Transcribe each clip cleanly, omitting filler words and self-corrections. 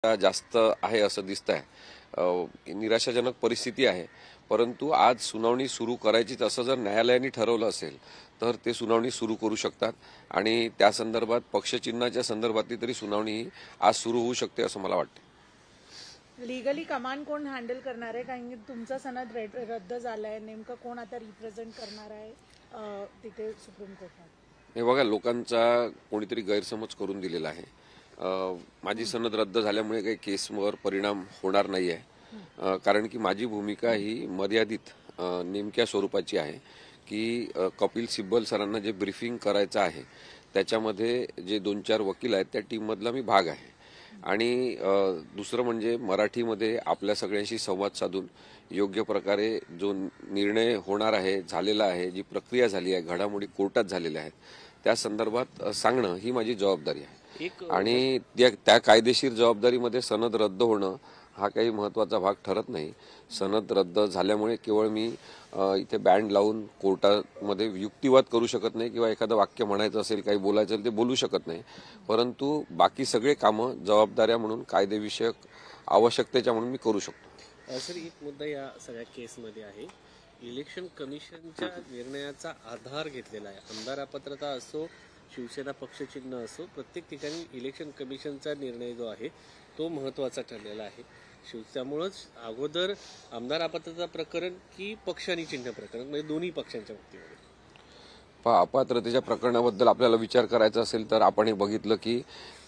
जास्त आहे असं दिसतंय। निराशाजनक परिस्थिती आहे, परंतु आज सुनावणी सुरू करायचीच असं जर न्यायालयाने ठरवलं असेल तर ते सुनावणी सुरू करू शकतात आणि त्या संदर्भात पक्षचिन्हाच्या संदर्भातली तरी सुनावणी आज सुरू होऊ शकते असं मला वाटतं। लीगली कमान कोण हँडल करणार आहे, कारण की तुमचा सनद रद्द झालाय, नेमकं कोण आता रिप्रेझेंट करणार आहे तिथे सुप्रीम कोर्टात? हे बघा, लोकांचा कोणीतरी गैरसमज करून दिलेला आहे। माझी सनद रद्द झाल्यामुळे काही केसवर परिणाम होणार नाहीये, कारण की माझी भूमिका ही मर्यादित नेमक्या स्वरूपाची आहे की कपिल सिब्बल सरांना जे ब्रीफिंग करायचं आहे त्याच्यामध्ये जे 2-4 वकील आहेत त्या टीममधला मी भाग आहे आणि दुसरं म्हणजे मराठीमध्ये आपल्या सगळ्यांशी संवाद साधून योग्य प्रकारे जो निर्णय होणार आहे, झालेला आहे, जी प्रक्रिया झाली आहे, घडामोडी कोर्टात झालेल्या आहेत त्या संदर्भात सांगणं ही माझी जबाबदारी आहे आणि त्या कायदेशीर जबाबदारीमध्ये सनद रद्द होणं हा काही महत्वाचा भाग ठरत नाही। सनद रद्द झाल्यामुळे केवळ मी इथे बँड लावून कोर्टामध्ये युक्तिवाद करू शकत नाही किंवा एखादं वाक्य म्हणायचं असेल, काही बोलायचं असेल ते बोलू शकत नाही, परंतु बाकी सगळे कामं जबाबदाऱ्या म्हणून कायदेविषयक आवश्यकतेच्या म्हणून मी करू शकतो। सर, एक मुद्दा या सगळ्या केसमध्ये आहे, इलेक्शन कमिशनच्या निर्णयाचा आधार घेतलेला आहे। आमदार अपात्रता असो, शिवसेना पक्षचिन्ह असो, प्रत्येक ठिकाणी इलेक्शन कमिशनचा निर्णय जो आहे तो महत्त्वाचा ठरलेला आहे। त्यामुळेच अगोदर आमदार अपात्रता प्रकरण की पक्ष आणि चिन्ह प्रकरण, म्हणजे दोन्ही पक्षांच्या बाबतीमध्ये अपात्रतेच्या प्रकरणाबद्दल आपल्याला विचार करायचा असेल तर आपण हे बघितलं की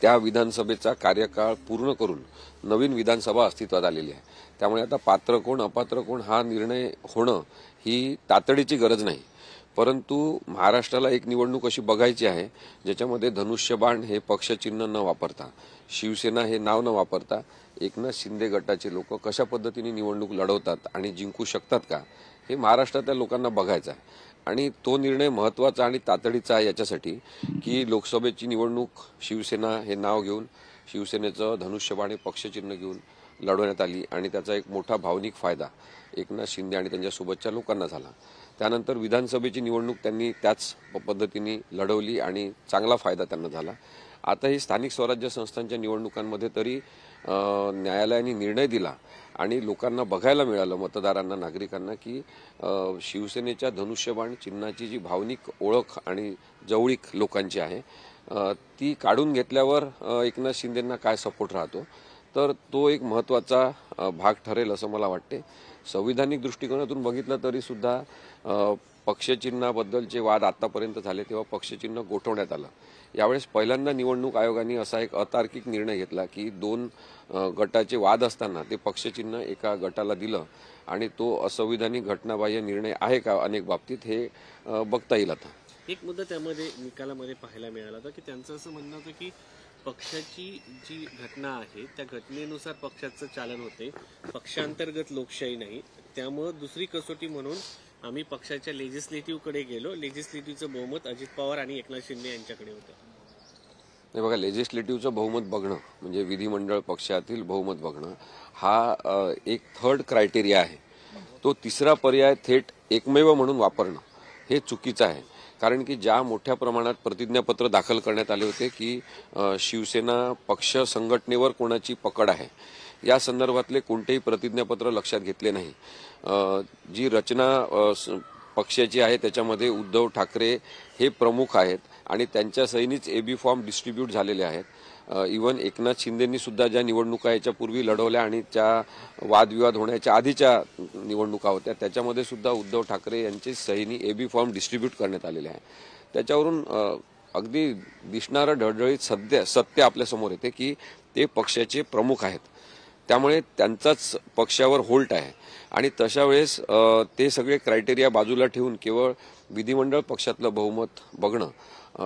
त्या विधानसभेचा कार्यकाळ पूर्ण करून नवीन विधानसभा अस्तित्वात आलेली आहे। त्यामुळे आता पात्र कोण अपात्र कोण हा निर्णय होणं ही तातडीची गरज नाही, परंतु महाराष्ट्राला एक निवडणूक अशी बघायची आहे ज्याच्यामध्ये धनुष्यबाण हे पक्षचिन्ह न वापरता, शिवसेना हे नाव न वापरता एकनाथ शिंदे गटाचे लोक कशा पद्धतीने निवडणूक लढवतात आणि जिंकू शकतात का हे महाराष्ट्रातल्या लोकांना बघायचं आहे आणि तो निर्णय महत्वाचा आणि तातडीचा आहे याच्यासाठी की लोकसभेची निवडणूक शिवसेना हे नाव घेऊन, शिवसेनेचं धनुष्यबाण हे पक्षचिन्ह घेऊन लढवण्यात आली आणि त्याचा एक मोठा भावनिक फायदा एकनाथ शिंदे आणि त्यांच्यासोबतच्या लोकांना झाला। त्यानंतर विधानसभेची निवडणूक त्यांनी त्याच पद्धतीने लढवली आणि चांगला फायदा त्यांना झाला। आता ही स्थानिक स्वराज्य संस्थांच्या निवडणुकांमध्ये तरी न्यायालयाने निर्णय दिला आणि लोकांना बघायला मिळालं, मतदारांना, नागरिकांना, की शिवसेनेच्या धनुष्यबाण चिन्हाची जी भावनिक ओळख आणि जवळीक लोकांची आहे ती काढून घेतल्यावर एकनाथ शिंदेंना काय सपोर्ट राहतो, तर तो एक महत्वाचा भाग ठरेल असं मला वाटते। संविधानिक दृष्टिकोनातून बघितलं तरी सुद्धा पक्षचिन्हाबद्दलचे वाद आतापर्यंत झाले तेव्हा पक्षचिन्ह गोठवण्यात आलं। यावेळेस पहिल्यांदा निवडणूक आयोगाने असा एक अतार्किक निर्णय घेतला की 2 गटाचे वाद असताना ते पक्षचिन्ह एका गटाला दिलं आणि तो असंविधानिक घटनाबाह्य निर्णय आहे का अनेक बाबतीत हे बघता येईल। आता एक मुद्दा त्यामध्ये निकालामध्ये पाहायला मिळाला होता की त्यांचं असं म्हणणं होतं की पक्षाची जी घटना आहे त्या घटनेनुसार पक्षाचं चालन होते, पक्षांतर्गत लोकशाही नाही, त्यामुळे दुसरी कसोटी म्हणून आम्ही पक्षाच्या लेजिस्लेटिव्हकडे गेलो, लेजिस्लेटिव्हचं बहुमत अजित पवार आणि एकनाथ शिंदे यांच्याकडे होतं। नाही बघा, लेजिस्लेटिव्हचं बहुमत बघणं म्हणजे विधिमंडळ पक्षातील बहुमत बघणं हा एक थर्ड क्रायटेरिया आहे। तो तिसरा पर्याय थेट एकमेव म्हणून वापरणं हे चुकीचं आहे, कारण की ज्या मोठ्या प्रमाणात प्रतिज्ञापत्र दाखल करण्यात आले होते की शिवसेना पक्ष संघटनेवर कोणाची पकड आहे या संदर्भातले कोणतेही प्रतिज्ञापत्र लक्षात घेतले नाही। जी रचना पक्षाची आहे त्याच्यामध्ये उद्धव ठाकरे हे प्रमुख आहेत आणि त्यांच्या सहीनीच एबी फॉर्म डिस्ट्रीब्यूट झालेले आहेत। इव्हन एकनाथ शिंदेंनी सुद्धा ज्या निवडणुका याच्यापूर्वी लढवल्या आणि त्या वादविवाद होण्याच्या आधीच्या निवडणुका होत्या त्याच्यामध्ये सुद्धा उद्धव ठाकरे यांची सहीनी एबी फॉर्म डिस्ट्रीब्यूट करण्यात आलेले आहे। त्याच्यावरून अगदी दिसणारं ढळढळीत सत्य आपल्यासमोर येते की ते पक्षाचे प्रमुख आहेत, त्यामुळे त्यांचाच पक्षावर होल्ट आहे आणि तशा वेळेस ते सगळे क्रायटेरिया बाजूला ठेवून केवळ विधिमंडळ पक्षातलं बहुमत बघणं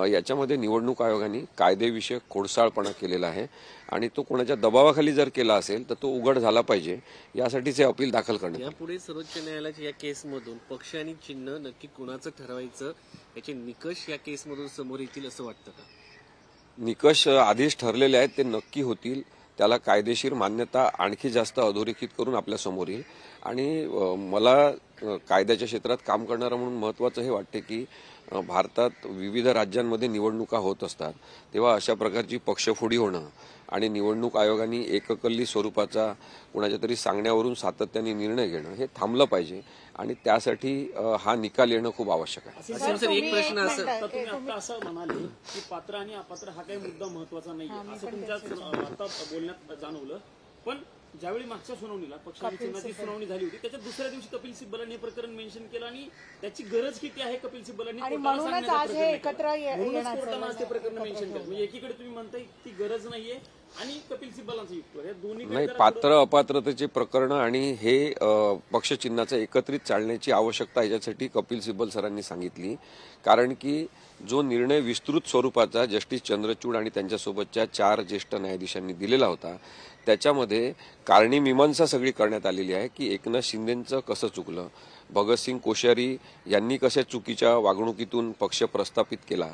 याच्यामध्ये निवडणूक आयोगाने कायदेविषयक खोडसाळपणा केलेला आहे आणि तो कोणाच्या दबावाखाली जर केला असेल तर तो उघड झाला पाहिजे, यासाठीच हे अपील दाखल करण्यात आले। यापुढे सर्वोच्च न्यायालयाच्या या केसमधून पक्ष आणि चिन्ह नक्की कुणाचं ठरवायचं याचे निकष या केसमधून समोर येतील असं वाटतं का? निकष आधीच ठरलेले आहेत, ते नक्की होतील, त्याला कायदेशीर मान्यता आणखी जास्त अधोरेखित करून आपल्या समोर येईल आणि मला कायद्याच्या क्षेत्रात काम करणारा म्हणून महत्वाचं हे वाटते की भारतात विविध राज्यांमध्ये निवडणुका होत असतात तेव्हा अशा प्रकारची पक्षफोडी होणं आणि निवडणूक आयोगाने एककल्ली स्वरूपाचा कुणाच्या तरी सांगण्यावरून सातत्याने निर्णय घेणं हे थांबलं पाहिजे आणि त्यासाठी हा निकाल येणं खूप आवश्यक आहे. सर एक प्रश्न असं तर तुम्ही आता असं म्हणाले की पात्र आणि अपात्र हा काही मुद्दा महत्वाचा नाही असं तुमच्या आता बोलण्यात जाणवलं. पण ज्यावेळी मागच्या सुनावणीला पक्ष आणि चिन्हाची सुनावणी झाली होती त्याच्या दुसऱ्या दिवशी कपिल सिब्बलांनी हे प्रकरण मेन्शन केलं आणि त्याची गरज किती आहे कपिल सिब्बलांनी आणि कोर्टाला म्हणूनच सांगण्याचा आज हे प्रयत्न एकत्र केला. म्हणूनच येण्याचं कोर्टानं आज ते प्रकरण मेन्शन केलं. म्हणजे एकीकडे तुम्ही म्हणताय ती गरज नाहीये आणि कपिल सिब्बलांचं युक्तिवाद, या दोन्ही नाही, पात्र अपात्रतेचे प्रकरण आणि हे पक्षचिन्हाचं एकत्रित चालण्याची आवश्यकता याच्यासाठी कपिल सिब्बल सरांनी सांगितली. कारण की जो निर्णय विस्तृत स्वरूपाचा जस्टिस चंद्रचूड आणि त्यांच्यासोबतच्या 4 ज्येष्ठ न्यायाधीशांनी दिलेला होता त्याच्यामध्ये कारणी मीमांसा सगळी करण्यात आलेली आहे की एकनाथ शिंदेंचं कसं चुकलं, भगतसिंग कोश्यारी यांनी कशा चुकीच्या वागणुकीतून पक्ष प्रस्थापित केला,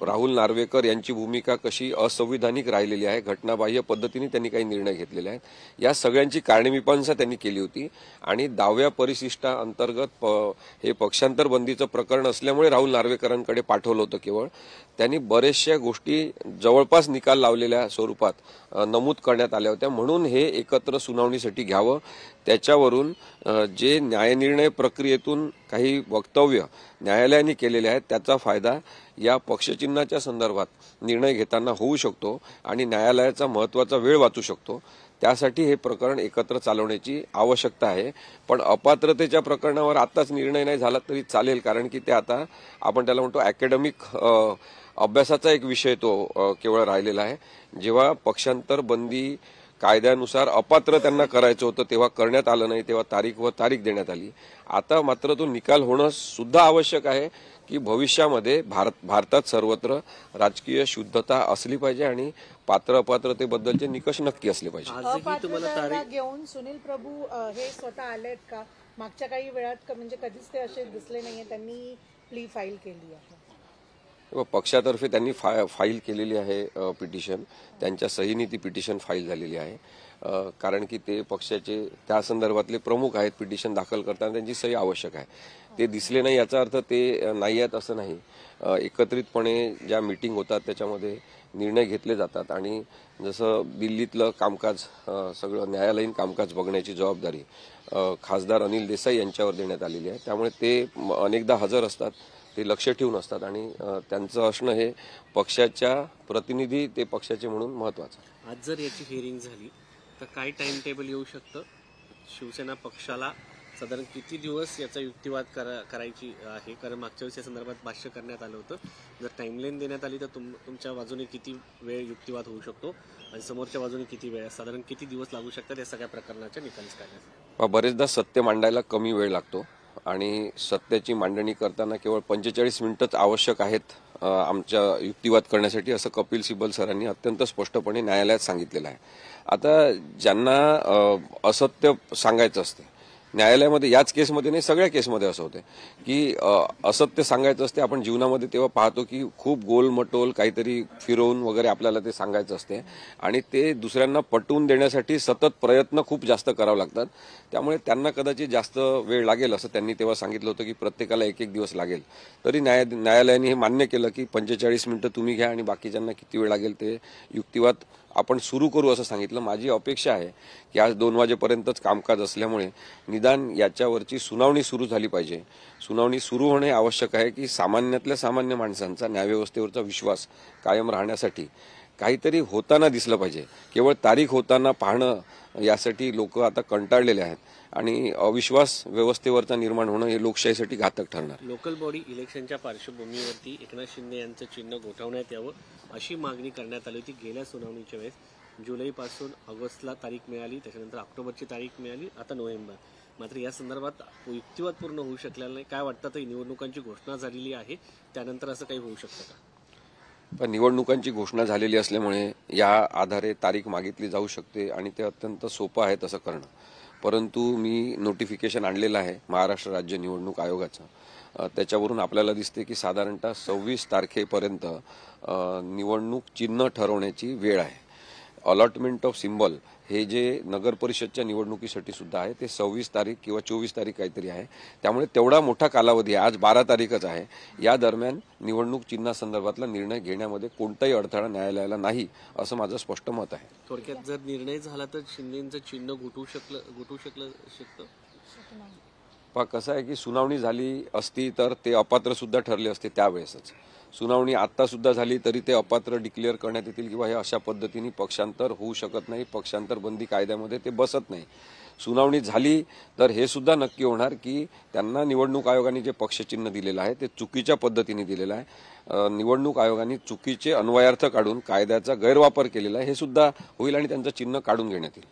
राहुल नार्वेकर यांची भूमिका कशी असंविधानिक राहिलेली आहे, घटनाबाह्य पद्धतीने त्यांनी काही निर्णय घेतलेले आहेत, या सगळ्यांची कारणे-मीमांसा त्यांनी केली होती. आणि 10व्या परिशिष्टाअंतर्गत हे पक्षांतर बंदीचं प्रकरण असल्यामुळे राहुल नार्वेकरांकडे पाठवलं होतं. केवळ त्यांनी बऱ्याचशा गोष्टी जवळपास निकाल लावलेल्या स्वरूपात नमूद करण्यात आल्या होत्या. म्हणून हे एकत्र सुनावणीसाठी घ्यावं, त्याच्यावरून जे न्यायनिर्णय प्रक्रियेतून काही वक्तव्य न्यायालयाने केलेले आहेत त्याचा फायदा या पक्षचिन्हाच्या संदर्भात निर्णय घेताना होऊ शकतो आणि न्यायालयाचा महत्वाचा वेळ वाचू शकतो. त्यासाठी हे प्रकरण एकत्र चालवण्याची आवश्यकता आहे. पण अपात्रतेच्या प्रकरणावर आताच निर्णय नाही झाला तरी चालेल, कारण की ते आता आपण त्याला म्हणतो अकॅडमिक अभ्यासाचा एक विषय तो केवळ राहिलेला आहे. जेव्हा पक्षांतर बंदी कायद्यानुसार अपात्र त्यांना करायचं होतं तेव्हा करण्यात आलं नाही, तेव्हा तारीख देण्यात आली. आता मात्र तो निकाल होणं सुद्धा आवश्यक आहे की भविष्यामध्ये भारतात सर्वत्र राजकीय शुद्धता असली पाहिजे आणि पात्र अपात्रतेबद्दलचे निकष नक्की असले पाहिजे. अपात्रता घेऊन सुनील प्रभू हे स्वतः आलेत का? मागच्या काही वेळात म्हणजे कधीच ते असे दिसले नाहीये, त्यांनी प्ली फाईल केली आहे. पक्षातर्फे त्यांनी फाईल केलेली आहे पिटिशन, त्यांच्या सहीने ती पिटिशन फाईल झालेली आहे. कारण की ते पक्षाचे त्या संदर्भातले प्रमुख आहेत, पिटिशन दाखल करताना त्यांची सही आवश्यक आहे. ते दिसले नाही याचा अर्थ ते नाही आहेत असं नाही. एकत्रितपणे ज्या मीटिंग होतात त्याच्यामध्ये निर्णय घेतले जातात आणि जसं दिल्लीतलं कामकाज सगळं न्यायालयीन कामकाज बघण्याची जबाबदारी खासदार अनिल देसाई यांच्यावर देण्यात आलेली आहे. त्यामुळे ते अनेकदा हजर असतात, ते लक्ष ठेवून असतात आणि त्यांचं असणं हे पक्षाच्या प्रतिनिधी ते पक्षाचे म्हणून महत्वाचं. आज जर याची हिअरिंग झाली तर काय टाइम टेबल येऊ शकतं? शिवसेना पक्षाला साधारण किती दिवस याचा युक्तिवाद करायची आहे? कारण मागच्या वेळेस या संदर्भात भाष्य करण्यात आलं होतं. जर टाइमलाईन देण्यात आली तर तुमच्या बाजूने किती वेळ युक्तिवाद होऊ शकतो आणि समोरच्या बाजूने किती वेळ, साधारण किती दिवस लागू शकतात या सगळ्या प्रकरणाच्या निकाल काढण्यास? बरेचदा सत्य मांडायला कमी वेळ लागतो आणि सत्याची मांडणी करताना केवळ 45 मिनिटच आवश्यक आहेत आमच्या युक्तिवाद करण्यासाठी, असं कपिल सिब्बल सरांनी अत्यंत स्पष्टपणे न्यायालयात सांगितलेलं आहे. आता ज्यांना असत्य सांगायचं असते न्यायालयामध्ये, याच केसमध्ये नाही सगळ्या केसमध्ये असं होते की असत्य सांगायचं असते. आपण जीवनामध्ये तेव्हा पाहतो की खूप गोलमटोल काहीतरी फिरवून वगैरे आपल्याला ते सांगायचं असते आणि ते दुसऱ्यांना पटवून देण्यासाठी सतत प्रयत्न खूप जास्त करावे लागतात. त्यामुळे त्यांना कदाचित जास्त वेळ लागेल असं त्यांनी तेव्हा सांगितलं होतं की प्रत्येकाला 1-1 दिवस लागेल. तरी न्यायालयाने हे मान्य केलं की 45 मिनिटं तुम्ही घ्या आणि बाकीच्यांना किती वेळ लागेल ते युक्तिवाद आपण सुरू करू असं सांगितलं. माझी अपेक्षा आहे की आज 2 वाजेपर्यंतच कामकाज असल्यामुळे निदान याच्यावरची सुनावणी सुरू झाली पाहिजे. सुनावणी सुरू होणे आवश्यक आहे की सामान्यातल्या सामान्य माणसांचा न्यायव्यवस्थेवरचा विश्वास कायम राहण्यासाठी काहीतरी होताना दिसलं पाहिजे. केवळ तारीख होताना पाहणं यासाठी लोक आता कंटाळलेले आहेत आणि अविश्वास व्यवस्थेवरचा निर्माण होणं हे लोकशाहीसाठी घातक ठरणार. लोकल बॉडी इलेक्शनच्या पार्श्वभूमीवरती एकनाथ शिंदे यांचं चिन्ह गोठवण्यात यावं अशी मागणी करण्यात आली होती गेल्या सुनावणीच्या वेळेस. जुलैपासून ऑगस्टला तारीख मिळाली, त्याच्यानंतर ऑक्टोबरची तारीख मिळाली, आता नोव्हेंबर. मात्र या संदर्भात युक्तिवाद पूर्ण होऊ शकलेला नाही. काय वाटतं, तर निवडणुकांची घोषणा झालेली आहे, त्यानंतर असं काही होऊ शकतं का? पण निवडणुकांची घोषणा झालेली असल्यामुळे या आधारे तारीख मागितली जाऊ शकते आणि ते अत्यंत सोपं आहे तसं करणं. परंतु मी नोटिफिकेशन आणलेलं आहे महाराष्ट्र राज्य निवडणूक आयोगाचं. त्याच्यावरून आपल्याला दिसते की साधारणतः 26 तारखेपर्यंत निवडणूक चिन्ह ठरवण्याची वेळ आहे. अलॉटमेंट ऑफ सिम्बॉल हे जे नगर परिषदच्या निवडणुकीसाठी सुद्धा आहे ते 26 तारीख किंवा 24 तारीख काहीतरी आहे. त्यामुळे तेवढा मोठा कालावधी आहे. आज 12 तारीखच आहे. या दरम्यान निवडणूक चिन्हासंदर्भातला निर्णय घेण्यामध्ये कोणताही अडथळा न्यायालयाला नाही असं माझं स्पष्ट मत आहे. थोडक्यात जर निर्णय झाला तर शिंदेचं चिन्ह घुटू शकतं. पहा कसं आहे की सुनावणी झाली असती तर ते अपात्र सुद्धा ठरले असते त्यावेळेसच. सुनावणी आता सुद्धा झाली तरी ते अपात्र डिक्लेअर करण्यात येतील किंवा हे अशा पद्धतीने पक्षांतर होऊ शकत नाही. पक्षांतर बंदी कायद्यामध्ये ते बसत नाही. सुनावणी झाली तर हे सुद्धा नक्की होणार की त्यांना निवडणूक आयोगाने जे पक्षचिन्ह दिलेलं आहे ते चुकीच्या पद्धतीने दिलेलं आहे. निवडणूक आयोगाने चुकीचे अन्वयार्थ काढून कायद्याचा गैरवापर केलेला आहे हे सुद्धा होईल आणि त्यांचं चिन्ह काढून घेण्यात येईल.